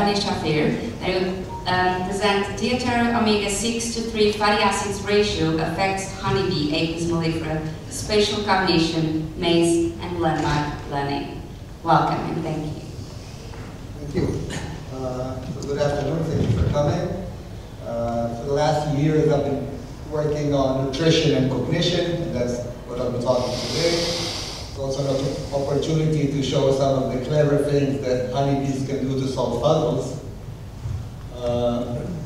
Rani Shafir. They will present dietary omega-6 to 3 fatty acids ratio affects honeybee Apis mellifera, spatial cognition, maze, and landmark learning. Welcome and thank you. Thank you. So good afternoon, thank you for coming. For the last few years I've been working on nutrition and cognition, and that's what I'll be talking today. It's also an opportunity to show some of the clever things that honeybees can do to solve puzzles.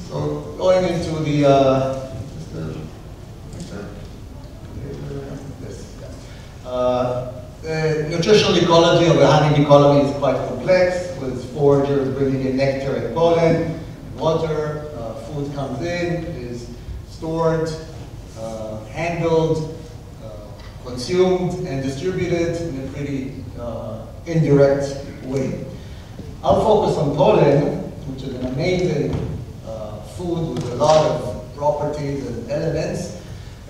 So going into the nutritional ecology of the honeybee colony is quite complex, with foragers bringing in nectar and pollen, water, food comes in, is stored, handled, consumed, and distributed in a pretty indirect way. I'll focus on pollen, which is an amazing food with a lot of properties and elements.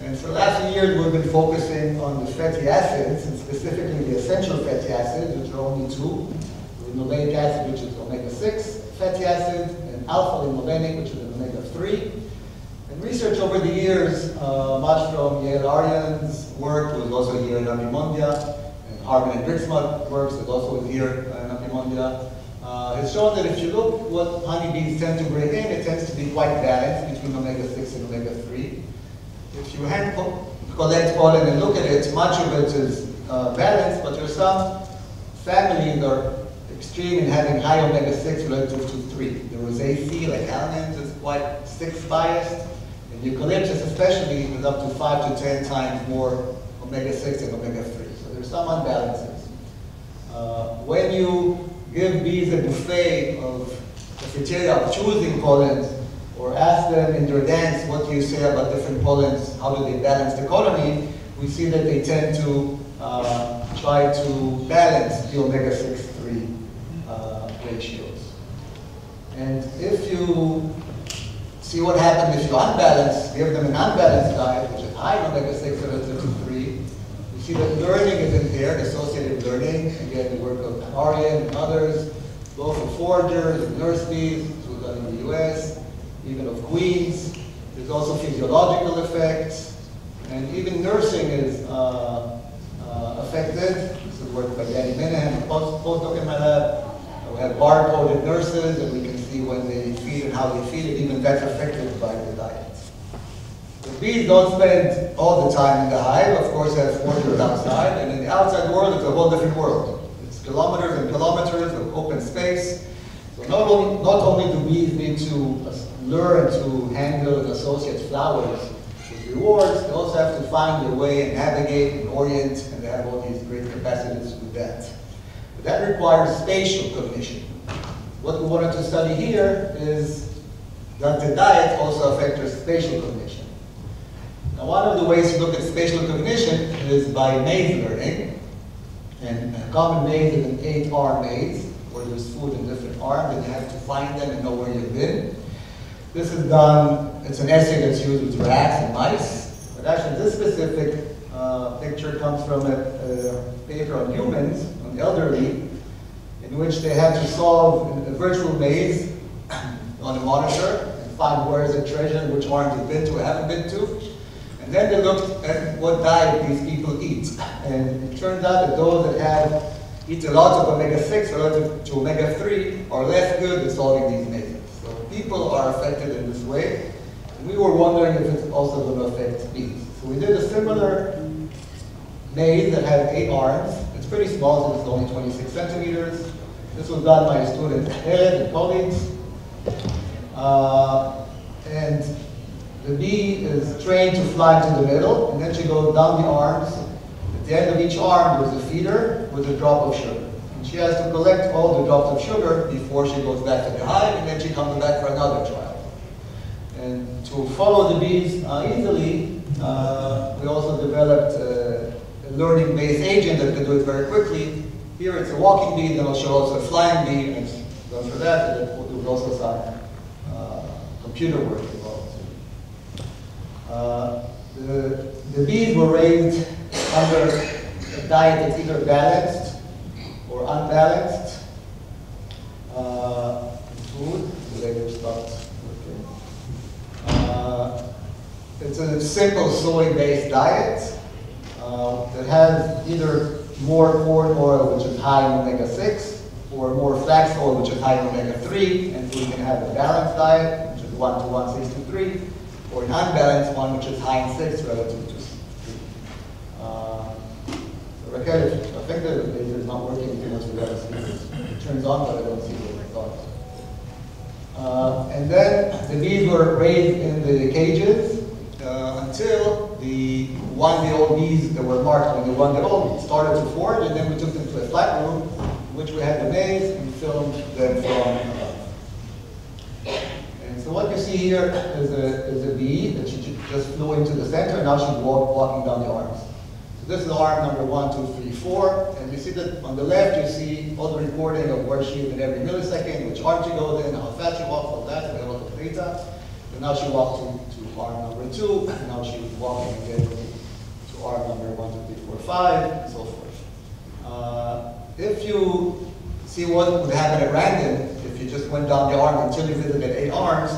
And for the last few years, we've been focusing on the fatty acids, and specifically the essential fatty acids, which are only two. Linoleic acid, which is omega-6 fatty acid, and alpha-linolenic, which is an omega-3. And research over the years, much from Yael Aryan's work, who was also here in Apimondia, and Harman and Brixma works, that also is here in Apimondia, has shown that if you look what honeybees tend to bring in, it tends to be quite balanced between omega-6 and omega-3. If you hand collect pollen and look at it, much of it is balanced, but there's some families that are extreme in having high omega-6 relative to 3. The rosaceae, like almonds, is quite 6 biased, and eucalyptus especially is up to 5 to 10 times more omega-6 than omega-3. So there's some unbalances. When you give bees a buffet of cafeteria of choosing pollens, or ask them in their dance, what do you say about different pollens, how do they balance the colony, we see that they tend to try to balance the omega-6-3 ratios. And if you see what happens if you unbalance, give them an unbalanced diet, which is high in omega-6 relative to 3, you see that learning is impaired, associated learning, again the work of Aryan and others, both of foragers and nurse bees, which was done in the US, even of queens. There's also physiological effects, and even nursing is affected. This is work by Danny Minahan, a postdoc in my lab. We have bar-coded nurses, and we can see when they feed and how they feed it, even that's affected by the diet. The bees don't spend all the time in the hive. Of course, they have foragers outside, and in the outside world, it's a whole different world. It's kilometers and kilometers of open space. So not only do bees need to learn to handle and associate flowers with rewards, they also have to find their way and navigate and orient, and they have all these great capacities to do that. But that requires spatial cognition. What we wanted to study here is, does the diet also affect their spatial cognition? Now, one of the ways to look at spatial cognition is by maze learning. And a common maze is an 8-arm maze, where there's food in different arms, and you have to find them and know where you've been. This is done, it's an assay that's used with rats and mice, but actually this specific picture comes from a paper on humans, on the elderly, in which they had to solve a virtual maze on a monitor and find where is the treasure and which arms they've been to or haven't been to. And then they looked at what diet these people eat. And it turned out that those that eat a lot of omega-6 relative to omega-3 are less good at solving these mazes. So people are affected in this way. And we were wondering if it's also going to affect bees. So we did a similar maze that has 8 arms. It's pretty small, so it's only 26 centimeters. This was done by a student, Ed, and colleagues. And the bee is trained to fly to the middle, and then she goes down the arms. At the end of each arm, there's a feeder with a drop of sugar. And she has to collect all the drops of sugar before she goes back to the hive, and then she comes back for another trial. And to follow the bees easily, we also developed a learning-based agent that can do it very quickly. Here it's a walking bee, then I'll show also a flying bee, and done for that, and there was also some computer work involved. The bees were raised under a diet that's either balanced or unbalanced. Food, the later stopped working. It's a simple soy-based diet that has either more corn oil, which is high in omega-6, or more flax oil, which is high in omega-3, and so we can have a balanced diet, which is 1 to 1, 6 to 3, or an unbalanced one, which is high in 6 relative to 3. So Raquel, I think the laser is not working too much with other speakers. It turns on, but I don't see what I thought. And then the bees were raised in the cages until the one-day-old bees that were marked when the one-day-old started to forage, and then we took them to a flat room in which we had the maize and filmed them from above. And so what you see here is a bee that she just flew into the center, and now she's walking down the arms. So this is arm number 1, 2, 3, 4, and you see that on the left you see all the recording of where she is in every millisecond, which arm she goes in, how fast she walks, all that, we have all the data. And now she walked to arm number 2, and now she's walking again to arm number 1, 2, 3, 4, 5, and so forth. If you see what would happen at random, if you just went down the arm until you visited 8 arms,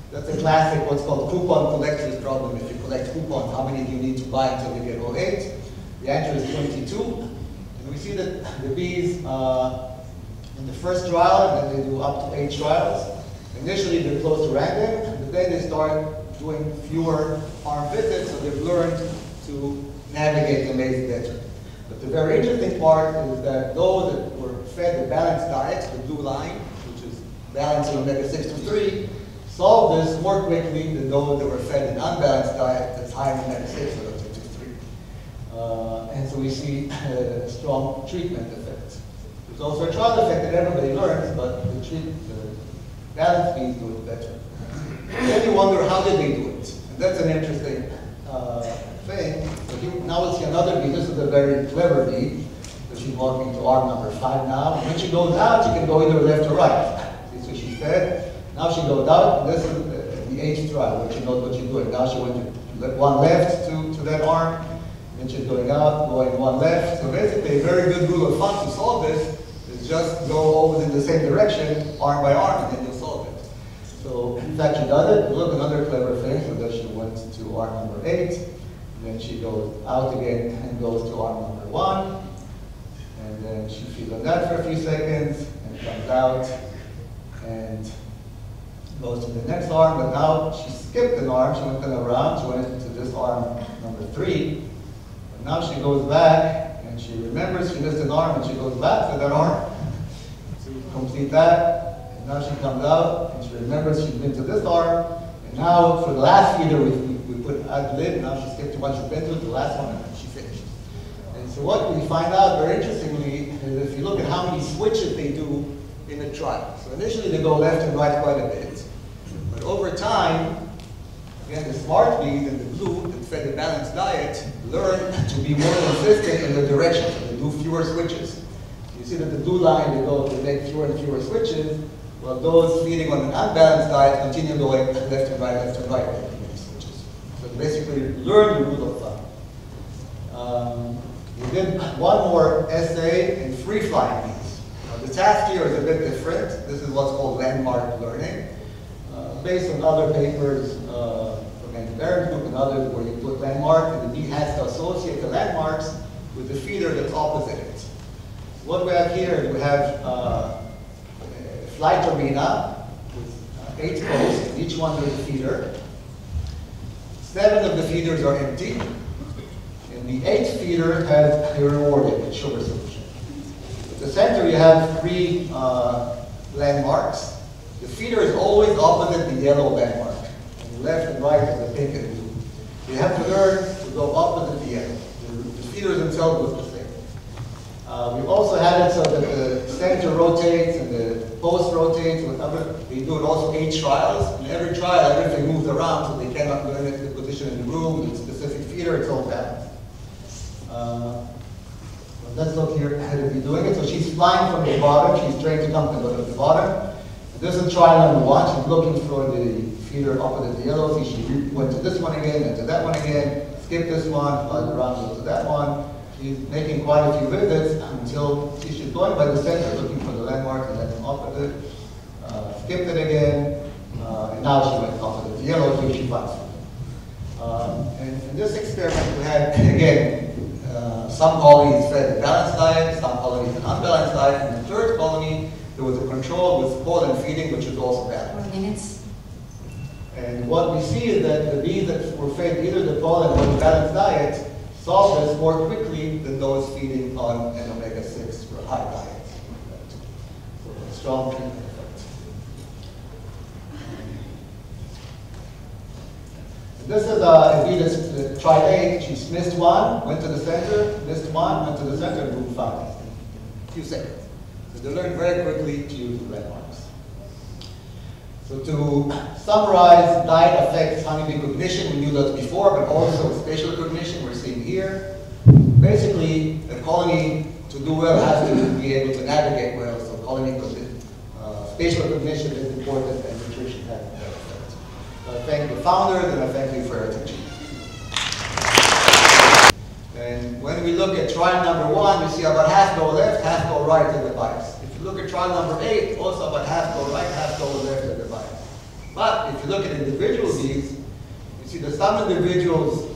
that's a classic what's called coupon collector's problem. If you collect coupons, how many do you need to buy until you get all 8? The answer is 22. And we see that the bees in the first trial, and then they do up to 8 trials. Initially they're close to random, but then they start doing fewer arm visits, so they've learned to navigate the maze better. But the very interesting part is that those that were fed the balanced diet, the blue line, which is balanced in omega-6 to 3, solved this more quickly than those that were fed an unbalanced diet that's high in omega-6 relative to 3. And so we see a strong treatment effect. There's also a trial effect that everybody learns, but the balanced bees do it better. Then you wonder, how did they do it? And that's an interesting thing. So here, now we'll see another bee. This is a very clever bee. So she's walking to arm number 5 now. And when she goes out, she can go either left or right. See, so she fed. Now she goes out. And this is the 8th trial, where she knows what she's doing. Now she went to one left to that arm. Then she's going out, going one left. So basically, a very good rule of thumb to solve this is just go always in the same direction, arm by arm, and then you'll solve it. So in fact, she does it. Look, another clever thing. So that she went to arm number 8. And then she goes out again and goes to arm number 1. And then she feeds on that for a few seconds and comes out and goes to the next arm. But now she skipped an arm. She went around. She went into this arm number 3. But now she goes back and she remembers she missed an arm and she goes back to that arm to complete that. And now she comes out and she remembers she's been to this arm. And now for the last feeder, we put ad lib. Now she skipped to one she's been to, the last one, and then she finished. And so what we find out very interestingly is if you look at how many switches they do in a trial. So initially they go left and right quite a bit. But over time, again, the smart bees in the blue that fed a balanced diet learn to be more consistent in the direction. So they do fewer switches. You see that the blue line, they make fewer and fewer switches, while those feeding on an unbalanced diet continue going left and right, making many switches. So they basically learn the rule of thumb. We did one more essay in free-flying bees. The task here is a bit different. This is what's called landmark learning. Based on other papers from Andy Barron's group and others where you put landmark, and the bee has to associate the landmarks with the feeder that's opposite it. What we have here is we have a flight arena with 8 posts, each one with a feeder. 7 of the feeders are empty, and the 8th feeder has a rewarded with sugar solution. At the center you have 3 landmarks. The feeder is always opposite the yellow landmark. And left and right is the pink and blue. You have to learn to go opposite the yellow. The feeders themselves look the same. We've also had it so that the center rotates and the post rotates, whatever. They do it also 8 trials. In every trial, everything moves around, so they cannot learn it, the position in the room, the specific feeder, it's all balanced. Let's look here how to be doing it. So she's flying from the bottom. She's trained to come from the bottom. This is trial number 1. She's looking for the feeder opposite the yellow. See, she went to this one again, and to that one again. Skip this one, flies around, go to that one. She's making quite a few visits until she's going by the center, looking for the landmark, and then opposite. Skipped it again, and now she went opposite the yellow till she finds it. And in this experiment, we had, again, some colonies fed a balanced diet, some colonies an unbalanced diet, and the third colony, there was a control with pollen feeding, which is also balanced. 4 minutes. And what we see is that the bees that were fed either the pollen or the balanced diet solved this more quickly than those feeding on an omega-6 or high diet. So a strong treatment effect. This is a bee that's tried 8. She missed 1, went to the center, missed 1, went to the center, and boom, found it. A few seconds. So they learned very quickly to use the landmarks. So to summarize, diet affects honeybee cognition. We knew that before, but also spatial cognition we're seeing here. Basically, a colony to do well has to be able to navigate well. So colony spatial cognition is important, and nutrition has that effect. So I thank the founders, and I thank you for your attention. And when we look at trial number 1, we see about half go left, half go right in the bias. If you look at trial number 8, also about half go right, half go left in the bias. But if you look at individual bees, you see that some individuals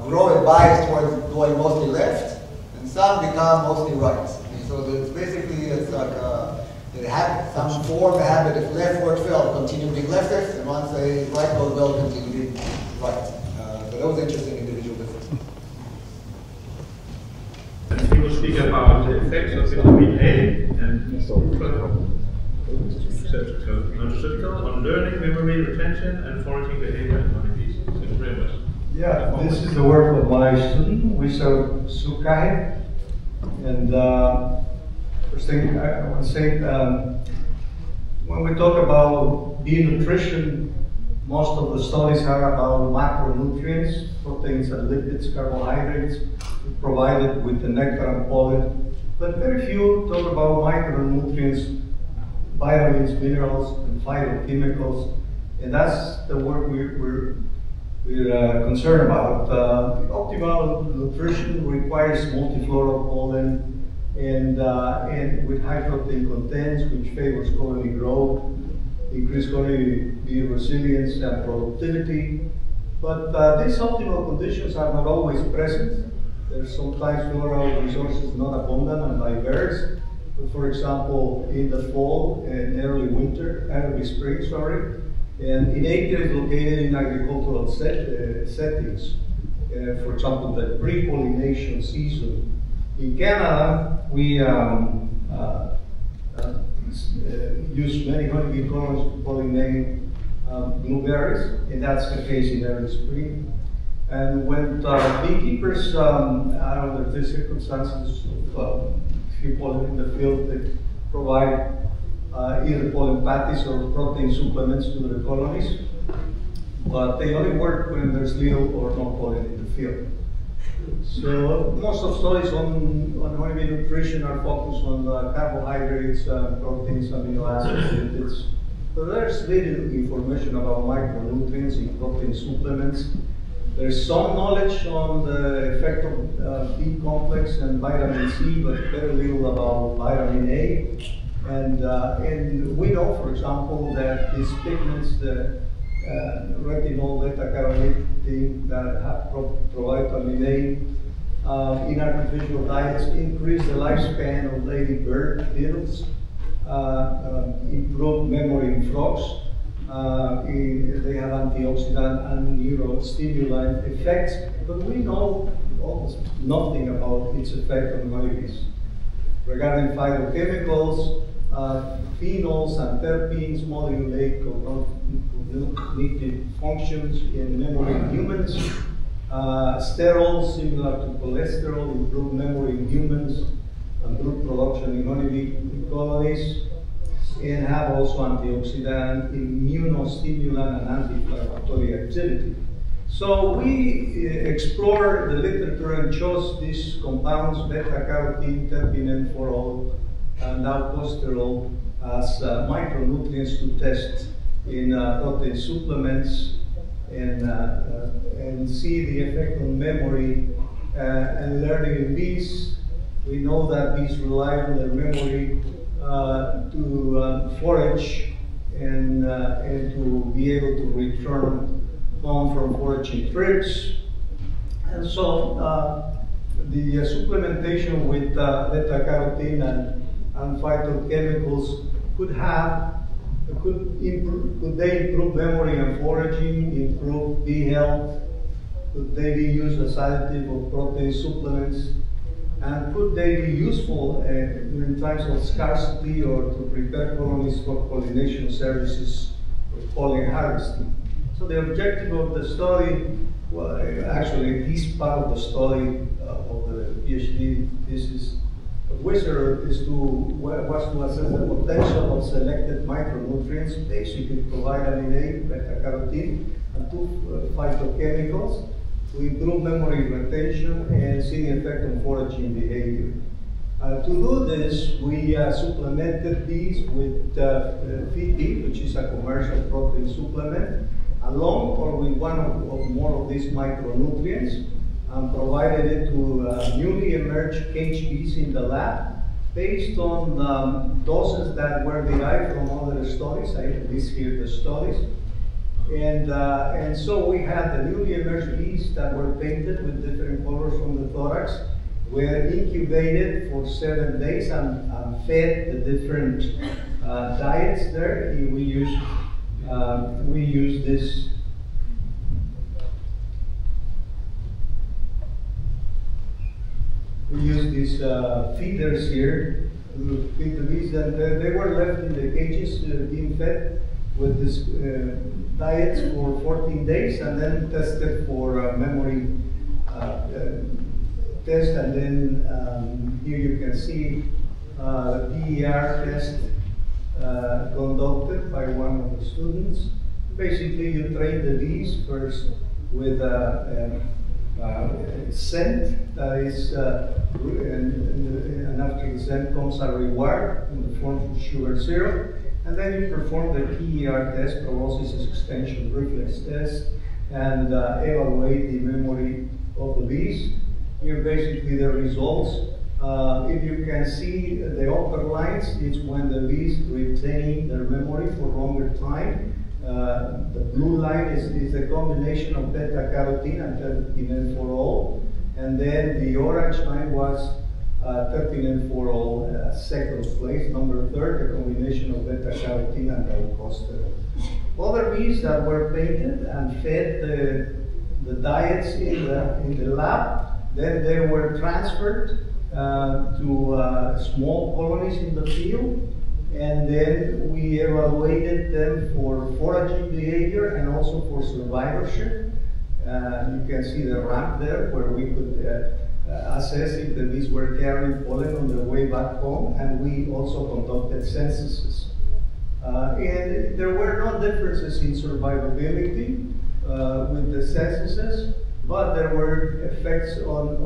grow a bias towards going mostly left, and some become mostly right. And so it's basically, it's like they have some form a habit if left word fell, continue being leftist, and once they right goes well, continue being right. So that was interesting individual difference. He will speak about the effects of vitamin A and nutraceutical on learning, memory, retention, and foraging behavior in honeybees. Thank you very much. Yeah, this is the work of my student, Wissam Sukai. And first thing I want to say, when we talk about bee nutrition, most of the studies are about macronutrients, proteins and lipids, carbohydrates, provided with the nectar and pollen. But very few talk about micronutrients, vitamins, minerals, and phytochemicals. And that's the work we're concerned about. Optimal nutrition requires multifloral pollen and with high protein contents, which favors colony growth, increased colony bee resilience and productivity. But these optimal conditions are not always present. There's sometimes floral resources not abundant and diverse. For example, in the fall and early spring, and in apiaries located in agricultural settings. For example, the pre-pollination season. In Canada, we use many honeybee colonies to pollinate blueberries, and that's the case in early spring. And when beekeepers, under these circumstances of few pollen in the field, they provide either pollen patties or protein supplements to the colonies, but they only work when there's little or no pollen in the field. So most of studies on honeybee nutrition are focused on carbohydrates, proteins, amino acids, lipids. So there's little information about micronutrients in protein supplements. There's some knowledge on the effect of B complex and vitamin C, but very little about vitamin A. And we know, for example, that these pigments, the retinol, beta-carotene, that provide vitamin A in artificial diets, increase the lifespan of ladybird beetles, improve memory in frogs. They have antioxidant and neurostimulant effects, but we know almost nothing about its effect on honeybees. Regarding phytochemicals, phenols and terpenes modulate cognitive functions in memory in humans. Sterols, similar to cholesterol, improve memory in humans and brood production in honeybee colonies. and have also antioxidant, immunostimulant, and anti-inflammatory activity. So we explore the literature and chose these compounds, beta-carotene, terpinephrol, and alcosterol as micronutrients to test in protein supplements and see the effect on memory and learning in bees. We know that bees rely on their memory to forage and to be able to return home from foraging trips. And so the supplementation with beta-carotene and phytochemicals could they improve memory and foraging, improve bee health? Could they be used as additive of protein supplements? And could they be useful in times of scarcity or to prepare colonies for pollination services or pollen harvesting? So the objective of the study, well, actually this part of the study of the PhD thesis of Wizard was to assess the potential of selected micronutrients, basically vitamin A, beta-carotene, and two phytochemicals to improve memory retention and see the effect on foraging behavior. To do this, we supplemented these with FeedD, which is a commercial protein supplement, along or with one or more of these micronutrients, and provided it to newly emerged cage bees in the lab based on doses that were derived from other studies. I list here the studies. And so we had the newly emerged bees that were painted with different colors from the thorax, were incubated for 7 days and fed the different diets there. We use this these feeders here to feed the bees, and they were left in the cages being fed with this diets for 14 days, and then tested for memory test. And then here you can see the PER test conducted by one of the students. Basically, you train the bees first with scent, that is, and after the scent comes a reward in the form of sugar syrup. And then you perform the PER test, proboscis extension reflex test, and evaluate the memory of the bees. Here basically the results. If you can see the upper lines, it's when the bees retain their memory for longer time. The blue line is the combination of beta-carotene and terpinephrol, and then the orange line was terpinephrol second place. Number third, the combination of beta-carotene and alcosterol. Other bees that were painted and fed the diets in the lab, then they were transferred to small colonies in the field, and then we evaluated them for foraging behavior and also for survivorship. You can see the ramp there where we could assess if the bees were carrying pollen on their way back home, and we also conducted censuses. And there were no differences in survivability with the censuses, but there were effects on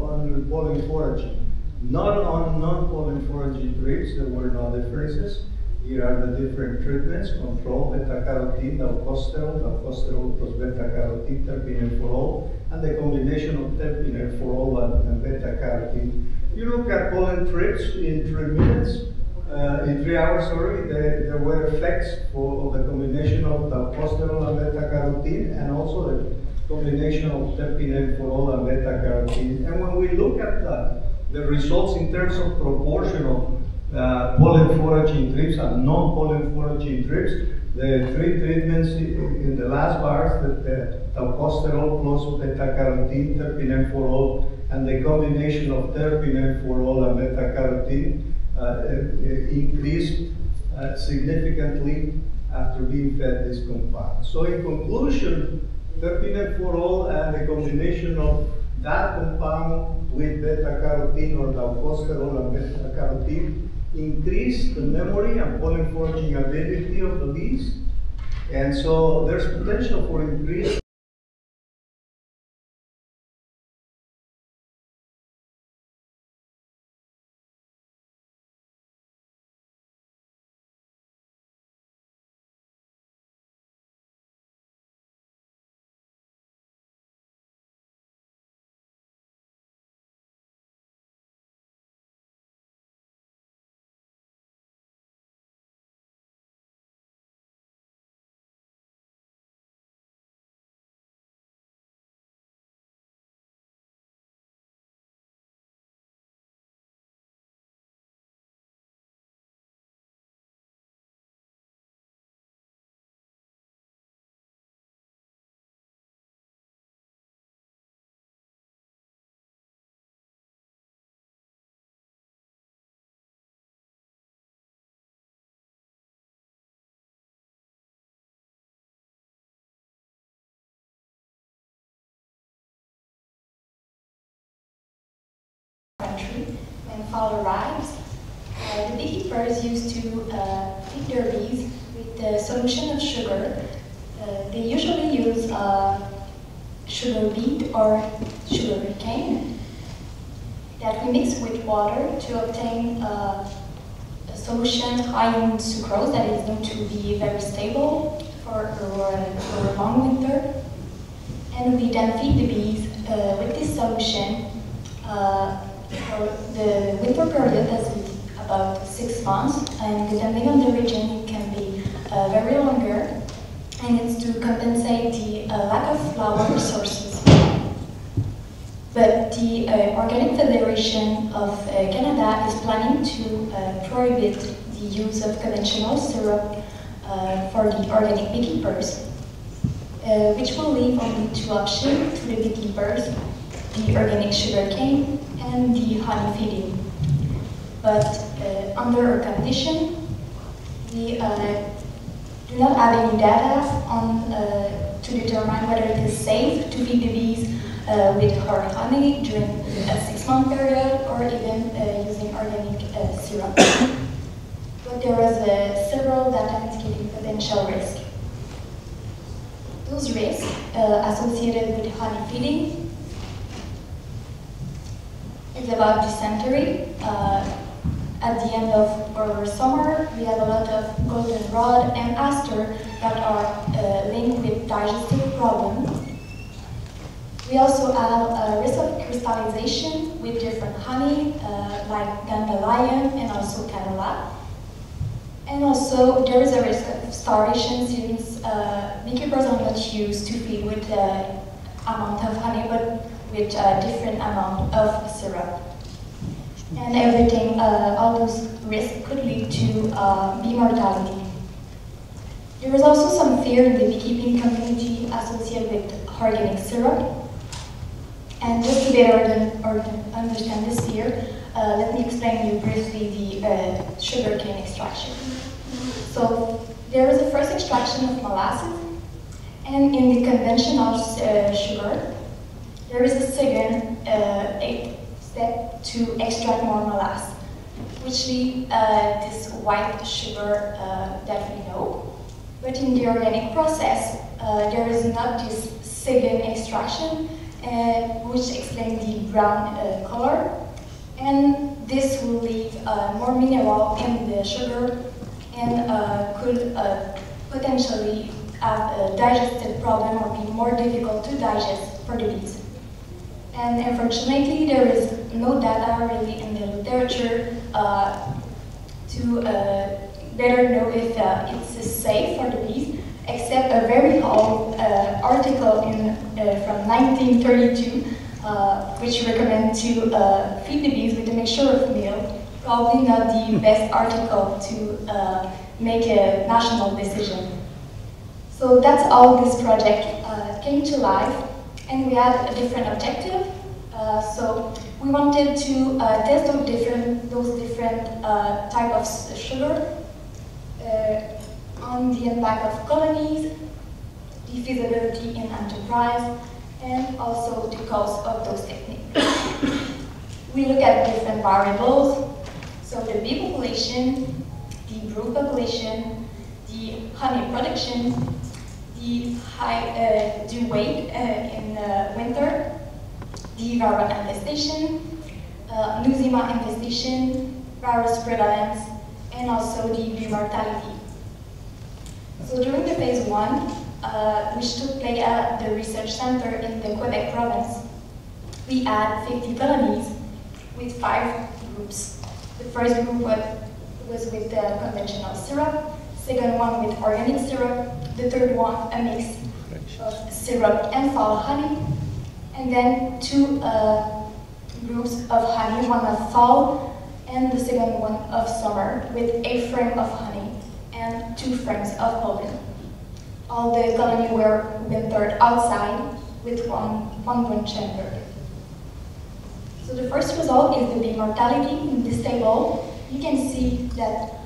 pollen foraging. Not on non-pollen foraging trips, there were no differences. Here are the different treatments: control, beta-carotene, alcosterol plus beta-carotene, terpinephrol, and the combination of terpinephrol and beta-carotene. You look at pollen trips in 3 hours, there were effects of the combination of the alcosterol and beta-carotene, and also the combination of terpinephrol and beta-carotene. And when we look at the results in terms of proportion of pollen foraging trips and non-pollen foraging trips, the 3 treatments in the last bars, the alcosterol plus beta-carotene, terpinephrol, and the combination of terpinephrol and beta-carotene increased significantly after being fed this compound. So in conclusion, terpinephrol and the combination of that compound with beta-carotene or alcosterol and beta-carotene increase the memory and pollen foraging ability of the bees. And so there's potential for increase. When fall arrives, the beekeepers used to feed their bees with a solution of sugar. They usually use sugar beet or sugar cane that we mix with water to obtain a solution high in sucrose that is known to be very stable for a long winter. And we then feed the bees with this solution for the winter period, that is about 6 months, and depending on the region, it can be very longer, and it's to compensate the lack of flower resources. But the Organic Federation of Canada is planning to prohibit the use of conventional syrup for the organic beekeepers, which will leave only 2 options to the beekeepers: the organic sugar cane and the honey feeding. But under a condition, we do not have any data on to determine whether it is safe to feed the bees with hard honey during a 6-month period or even using organic syrup. But there is several data indicating potential risk. Those risks associated with honey feeding is about dysentery. At the end of our summer, we have a lot of goldenrod and aster that are linked with digestive problems. We also have a risk of crystallization with different honey, like dandelion and also canola. And also, there is a risk of starvation since beekeepers are not used to feed with amount of honey, but with a different amount of syrup. And everything, all those risks could lead to bee mortality. There is also some fear in the beekeeping community associated with organic syrup. And just to better understand this fear, let me explain you briefly the sugarcane extraction. So there is a first extraction of molasses, and in the conventional sugar, there is a second step to extract more molasses, which leaves this white sugar that we know. But in the organic process, there is not this second extraction, which explains the brown color. And this will leave more mineral in the sugar and could potentially have a digestive problem or be more difficult to digest for the bees. And unfortunately, there is no data really in the literature to better know if it's safe for the bees, except a very old article from 1932, which recommend to feed the bees with a mixture of meal. Probably not the best article to make a national decision. So that's how this project came to life, and we had a different objective. So we wanted to test those different type of sugar on the impact of colonies, the feasibility in enterprise, and also the cost of those techniques. We look at different variables. So the bee population, the brood population, the honey production, the high dew weight in winter, the viral infestation, Nosema infestation, virus prevalence, and also the bee mortality. So during the phase 1, which took place at the research center in the Quebec province, we had 50 colonies with 5 groups. The first group was with the conventional syrup, second one with organic syrup, the third one a mix of syrup and fall honey, and then 2 groups of honey, one of fall and the second one of summer, with a frame of honey and 2 frames of pollen. All the colonies were wintered outside with one chamber. So the first result is the bee mortality. In this table, you can see that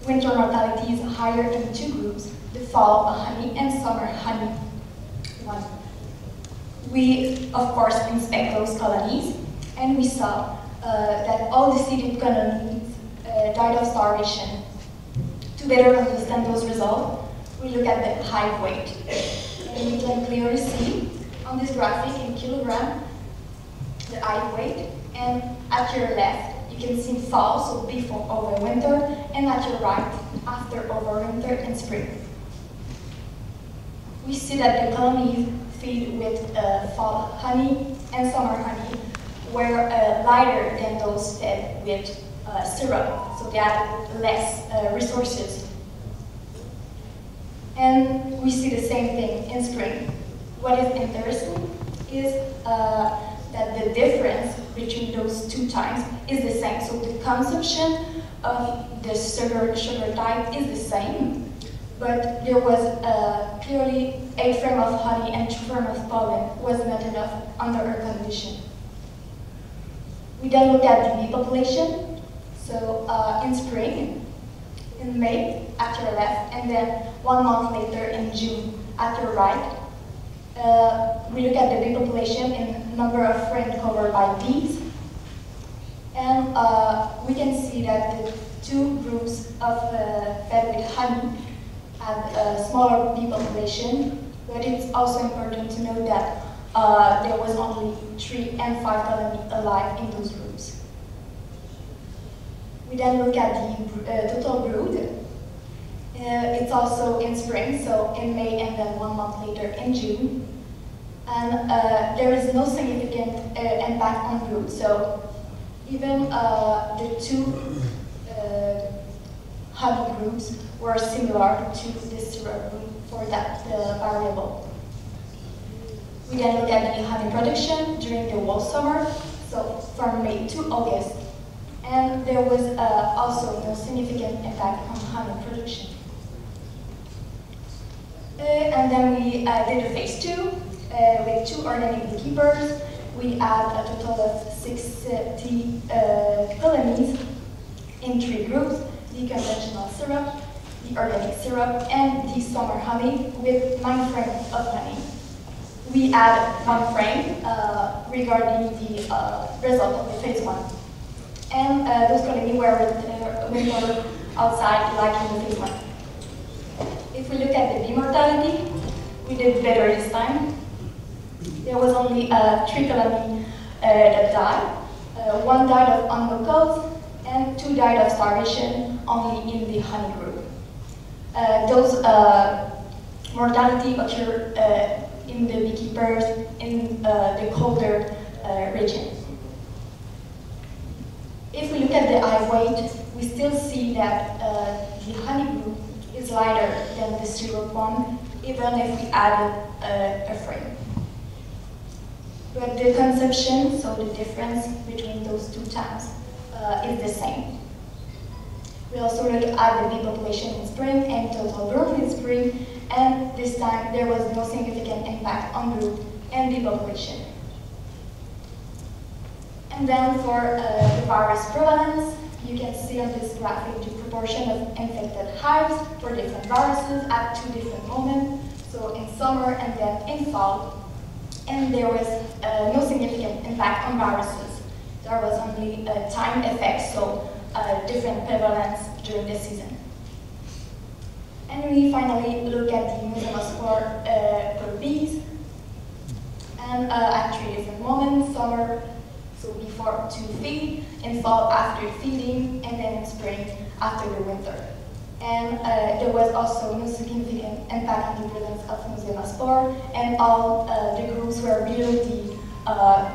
winter mortality is higher in 2 groups, the fall honey and summer honey one. We, of course, inspect those colonies, and we saw that all the seeded colonies died of starvation. To better understand those results, we look at the hive weight. And we can clearly see on this graphic in kilogram the hive weight, and at your left you can see fall, so before overwinter, and at your right after overwinter and spring. We see that the colonies feed with fall honey and summer honey were lighter than those fed with syrup, so they had less resources. And we see the same thing in spring. What is interesting is that the difference between those 2 times is the same. So the consumption of the sugar type is the same, but there was clearly 8 frames of honey and 2 frames of pollen was not enough under our condition. We then look at the bee population. So in spring, in May at your left, and then 1 month later in June at your right, we look at the bee population in number of frames covered by bees. And we can see that the 2 groups of fed with honey had a smaller bee population, but it's also important to note that there was only 3 and 5 colonies alive in those groups. We then look at the total brood. It's also in spring, so in May and then 1 month later in June. And there is no significant impact on brood. So even the 2 honey groups were similar to the syrup group for that variable. We then look at the honey production during the whole summer, so from May to August. And there was also no significant impact on honey production. And then we did a phase 2 with 2 organic beekeepers. We had a total of 60 colonies in 3 groups: the conventional syrup, the organic syrup, and the summer honey with 9 frames of honey. We had 1 frame regarding the result of the phase 1. And those colonies were winter outside like in the phase 1. If we look at the bee mortality, we did better this time. There was only 3 colonies that died. 1 died of unknown cause, and 2 died of starvation only in the honey group. Those mortality occurred in the beekeepers in the colder region. If we look at the hive weight, we still see that the honey group is lighter than the syrup one, even if we added a frame. But the consumption, so the difference between those 2 times, is the same. We also look at the bee population in spring and total brood in spring, and this time there was no significant impact on brood and bee population. And then for the virus prevalence, you can see on this graphic the proportion of infected hives for different viruses at 2 different moments, so in summer and then in fall. And there was no significant impact on viruses. There was only a time effect, so different prevalence during the season. And we finally look at the Museum of Sport per bees. And at 3 different moments: summer, so before to feed, in fall after feeding, and then in spring after the winter. And there was also no significant impact on the presence of Museum of Sport, and all the groups were below the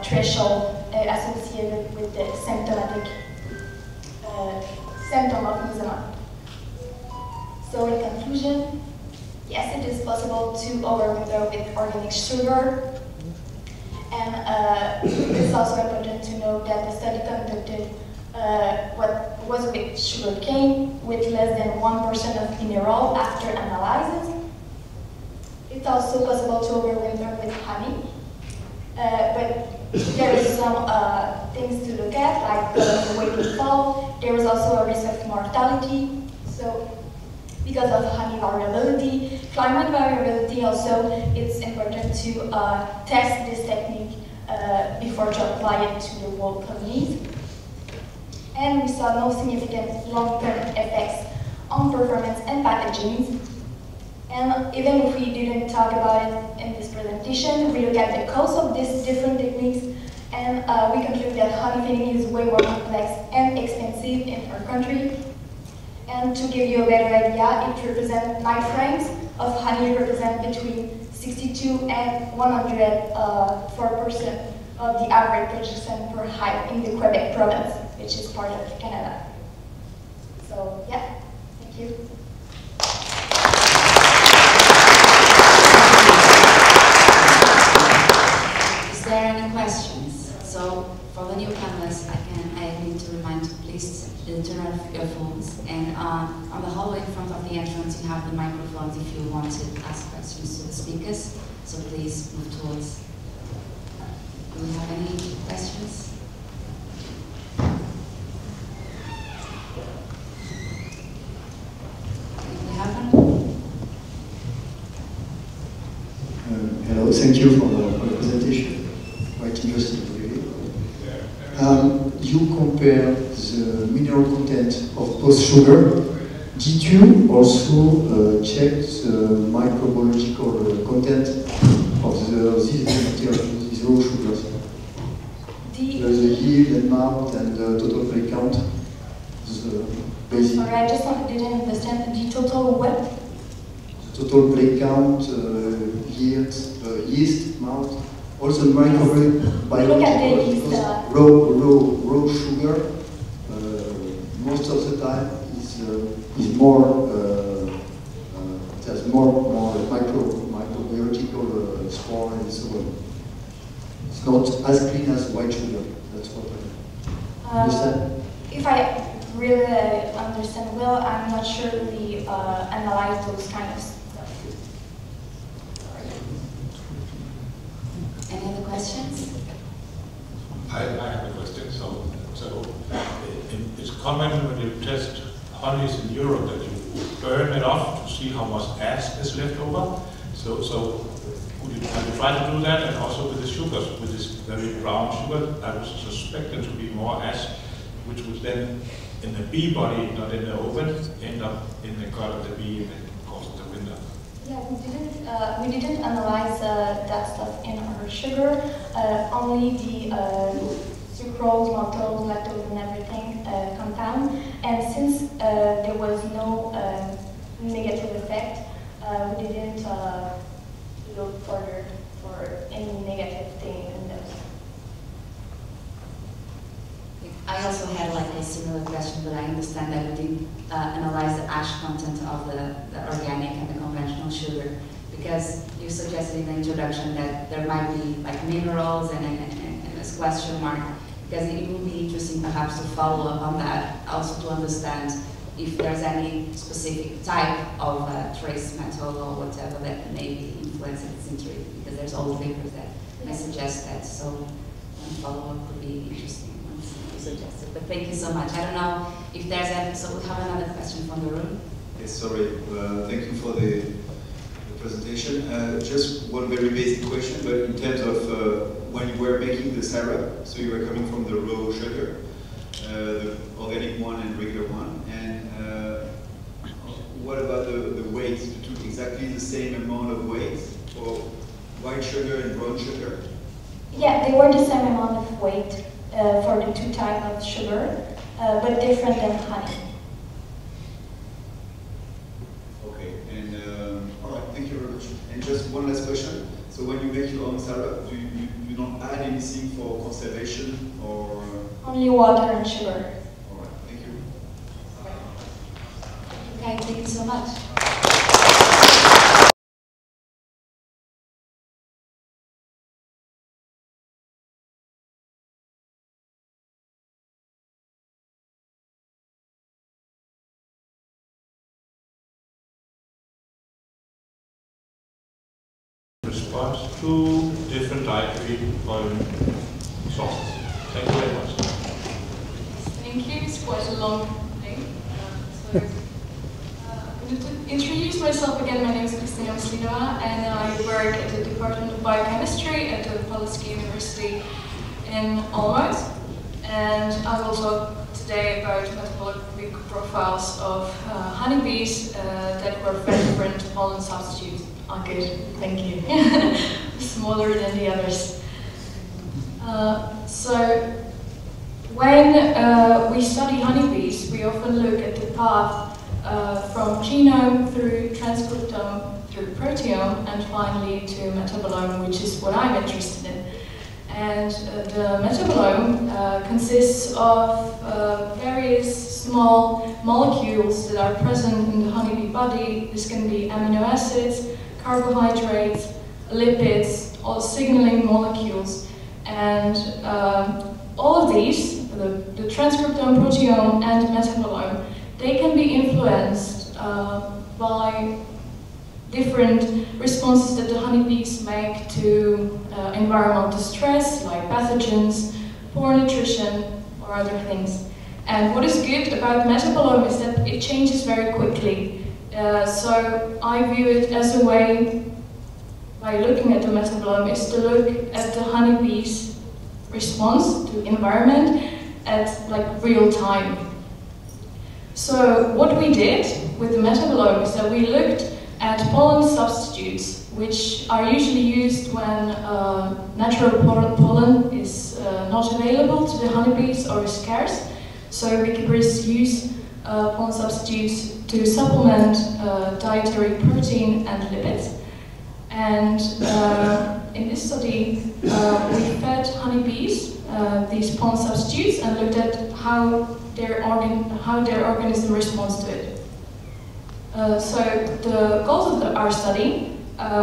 threshold associated with the symptomatic symptom of Museum. So in conclusion, yes, it is possible to overwinter with organic sugar. And it's also important to note that the study conducted what was with sugar cane with less than 1% of mineral after analysis. It's also possible to overwinter with honey. But there is some things to look at, like the weight in fall. There is also a risk of mortality. So because of honey variability, climate variability also, it's important to test this technique before to apply it to the whole colonies. And we saw no significant long-term effects on performance and pathogens. And even if we didn't talk about it in this presentation, we look at the cause of these different techniques, and we conclude that honey feeding is way more complex and expensive in our country. And to give you a better idea, it represents 9 francs of honey represent between 62 and 104% of the average production per hive in the Quebec province, which is part of Canada. So yeah, thank you. Is there any questions? So for the new panelists, I need to remind you, please turn off your phones. And on the hallway in front of the entrance, you have the microphones if you want to ask questions to the speakers. So please move towards. Do we have any questions? Do we have them? Hello, thank you for the presentation. Quite interesting, really. You compare the mineral content of both sugar. Did you also check the microbiological content of these materials, these raw sugars? The yield and mount and the total play count? Sorry, I just didn't understand the total what? The total play count, yield, yeast, mount. Also microbiological, because raw sugar most of the time is more it has more microbiological spore and so on. It's not as clean as white sugar. That's what I understand. If I really understand well, I'm not sure we analyze those kind of stuff. Any other questions? I have a question. So it's common when you test honeys in Europe that you burn it off to see how much ash is left over. So have you tried to do that? And also with the sugars, with this very brown sugar, I would suspect there to be more ash, which would then, in the bee body, not in the oven, end up in the gut of the bee in the course of the winter. Yeah, we didn't analyze that stuff in our sugar. Only the sucrose, maltose, lactose, and everything compound. And since there was no negative effect, we didn't look further for any negative thing in those. I also had like a similar question, but I understand that we didn't analyze the ash content of the organic and the conventional sugar, because you suggested in the introduction that there might be like minerals and a question mark, because it would be interesting perhaps to follow up on that, also to understand if there's any specific type of trace metal or whatever that may be influencing its entry, because there's old papers that may suggest that, so one follow-up would be interesting. Suggested. But thank you so much. I don't know if there's any, so we have another question from the room. Yes, sorry. Thank you for the presentation. Just one very basic question, but in terms of when you were making the syrup, so you were coming from the raw sugar, the organic one and regular one? And what about the weight? You took exactly the same amount of weight for white sugar and brown sugar? Yeah, they were the same amount of weight for the two types of sugar, but different than honey. Okay, and all right, thank you very much. And just one last question. So when you make your own syrup, do you don't add anything for conservation or? Only water and sugar. All right, thank you. Okay, thank you so much. Response to different dietary sources. Thank you very much. Thank you. It's quite a long thing. I'm going to introduce myself again. My name is Kristina Muslinova, and I work at the Department of Biochemistry at the Polski University in Olomouc. And I will talk today about metabolic profiles of honeybees that were fed different pollen substitutes. Oh, good, thank you. Smaller than the others. So, when we study honeybees, we often look at the path from genome through transcriptome through proteome and finally to metabolome, which is what I'm interested in. And the metabolome consists of various small molecules that are present in the honeybee body. This can be amino acids, carbohydrates, lipids, all signaling molecules. And all of these, the transcriptome, proteome, and metabolome, they can be influenced by different responses that the honeybees make to environmental stress, like pathogens, poor nutrition, or other things. And what is good about metabolome is that it changes very quickly. So I view it as a way, by looking at the metabolome, is to look at the honeybees' response to environment at like real time. So what we did with the metabolome is that we looked at pollen substitutes, which are usually used when natural pollen is not available to the honeybees or is scarce. So beekeepers use pollen substitutes to supplement dietary protein and lipids. And in this study, we fed honeybees these pollen substitutes and looked at how their organism responds to it. So the goals of our study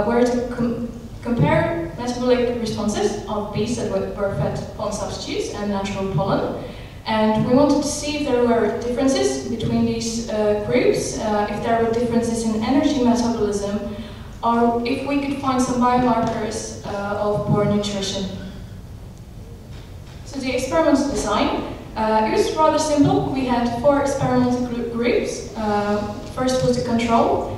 were to compare metabolic responses of bees that were fed pollen substitutes and natural pollen. And we wanted to see if there were differences between these groups, if there were differences in energy metabolism, or if we could find some biomarkers of poor nutrition. So the experimental design, it was rather simple. We had 4 experimental groups. First was the control,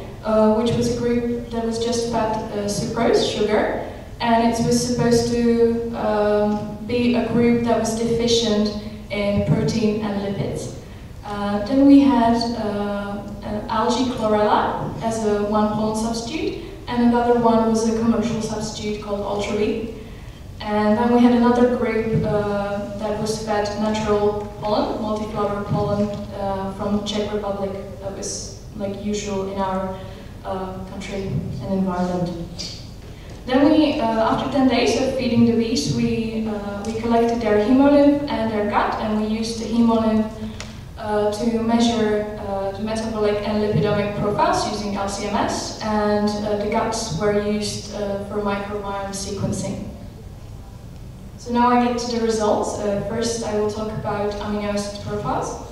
which was a group that was just fed sucrose, sugar, and it was supposed to be a group that was deficient in protein and lipids. Then we had an algae chlorella as a one pollen substitute, and another one was a commercial substitute called Ultra-B. And then we had another group that was fed natural pollen, multiflower pollen from the Czech Republic that was like usual in our country and environment. Then we, after 10 days of feeding the bees, we collected their hemolymph and their gut, and we used the hemolymph to measure the metabolic and lipidomic profiles using LC-MS, and the guts were used for microbiome sequencing. So now I get to the results. First I will talk about amino acid profiles.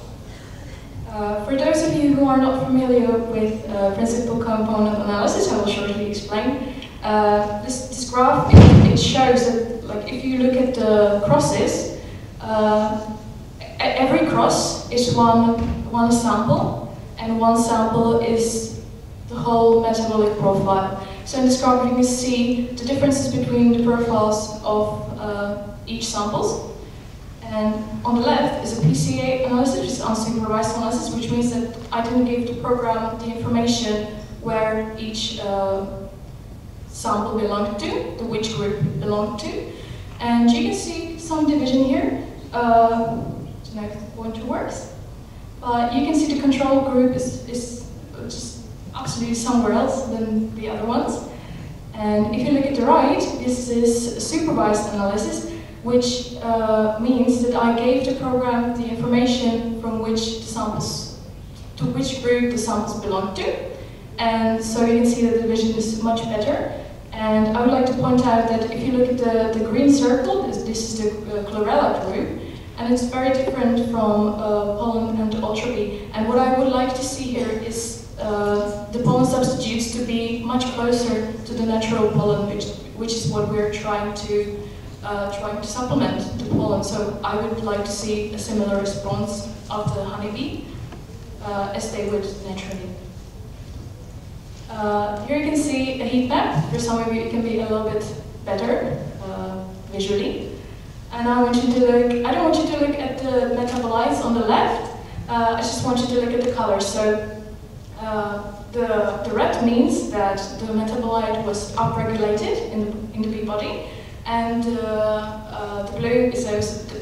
For those of you who are not familiar with principal component analysis, I will shortly explain. This graph, it shows that, like, if you look at the crosses, every cross is one sample, and one sample is the whole metabolic profile. So in this graph you can see the differences between the profiles of each samples. And on the left is a PCA analysis, which is unsupervised analysis, which means that I didn't give the program the information where each sample belonged to, which group it belonged to. And you can see some division here. I don't know if the pointer works. But you can see the control group is just absolutely somewhere else than the other ones. And if you look at the right, this is a supervised analysis, which means that I gave the program the information from which the samples, to which group the samples belong to. And so you can see that the division is much better. And I would like to point out that if you look at the green circle, this is the chlorella group, and it's very different from pollen and ultra-B. And what I would like to see here is the pollen substitutes to be much closer to the natural pollen, which is what we're trying to supplement the pollen. So I would like to see a similar response of the honeybee as they would naturally. Here you can see a heat map. For some of you it can be a little bit better visually. And I want you to look, I don't want you to look at the metabolites on the left, I just want you to look at the colors. So the red means that the metabolite was upregulated in the bee body, and the blue is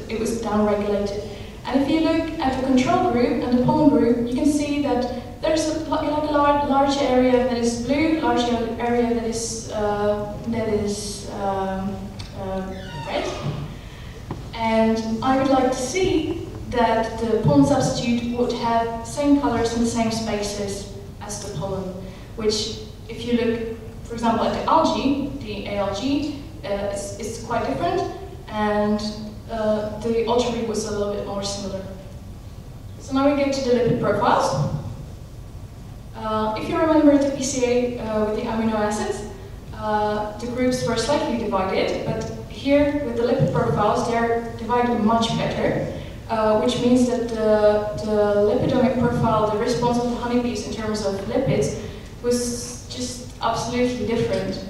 it was downregulated. And if you look at the control group and the pollen group, you can see that there's a large area that is blue, large area that is red. And I would like to see that the pollen substitute would have same colors and the same spaces as the pollen, which if you look, for example, at the algae, the ALG, it's quite different, and the ultra-B was a little bit more similar. So now we get to the lipid profiles. If you remember the PCA with the amino acids, the groups were slightly divided, but here with the lipid profiles, they're divided much better, which means that the lipidomic profile, the response of the honeybees in terms of lipids, was just absolutely different.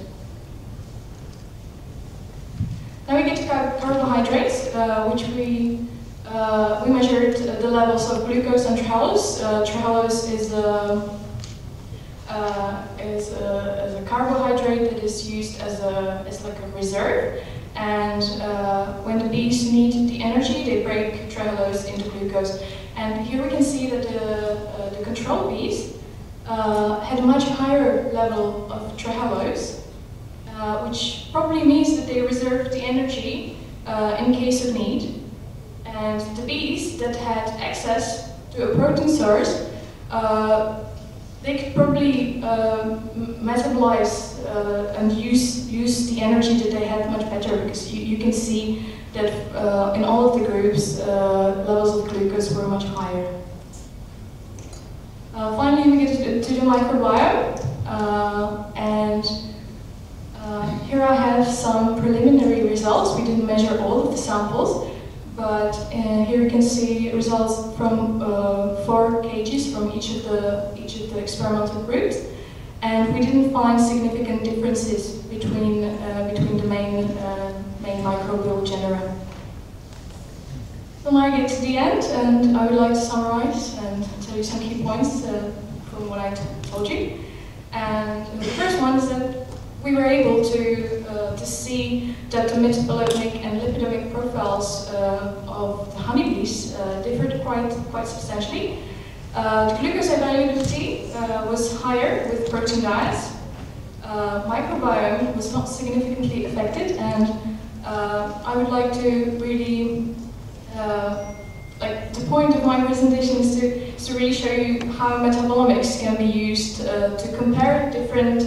Now we get to carbohydrates, which we measured the levels of glucose and trehalose. Trehalose is a carbohydrate that is used as like a reserve. And when the bees need the energy, they break trehalose into glucose. And here we can see that the control bees had a much higher level of trehalose, which probably means that they reserved the energy in case of need. And the bees that had access to a protein source, they could probably metabolize and use the energy that they had much better, because you can see that in all of the groups, levels of glucose were much higher. Finally, we get to the microbiome, and here I have some preliminary results. We didn't measure all of the samples, but here you can see results from 4 cages from each of the experimental groups, and we didn't find significant differences between the main microbial genera. So now I get to the end, and I would like to summarize and tell you some key points from what I told you. And the first one is that we were able to see that the metabolomic and lipidomic profiles of the honeybees differed quite substantially. The glucose availability was higher with protein diets. Microbiome was not significantly affected, and I would like to really, the point of my presentation is to really show you how metabolomics can be used to compare different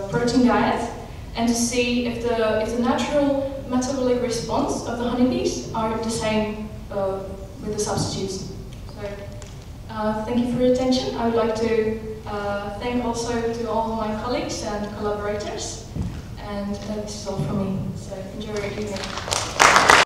protein diets and to see if the natural metabolic response of the honeybees are the same with the substitutes. So, thank you for your attention. I would like to thank also to all of my colleagues and collaborators, and this is all from me. So enjoy your evening.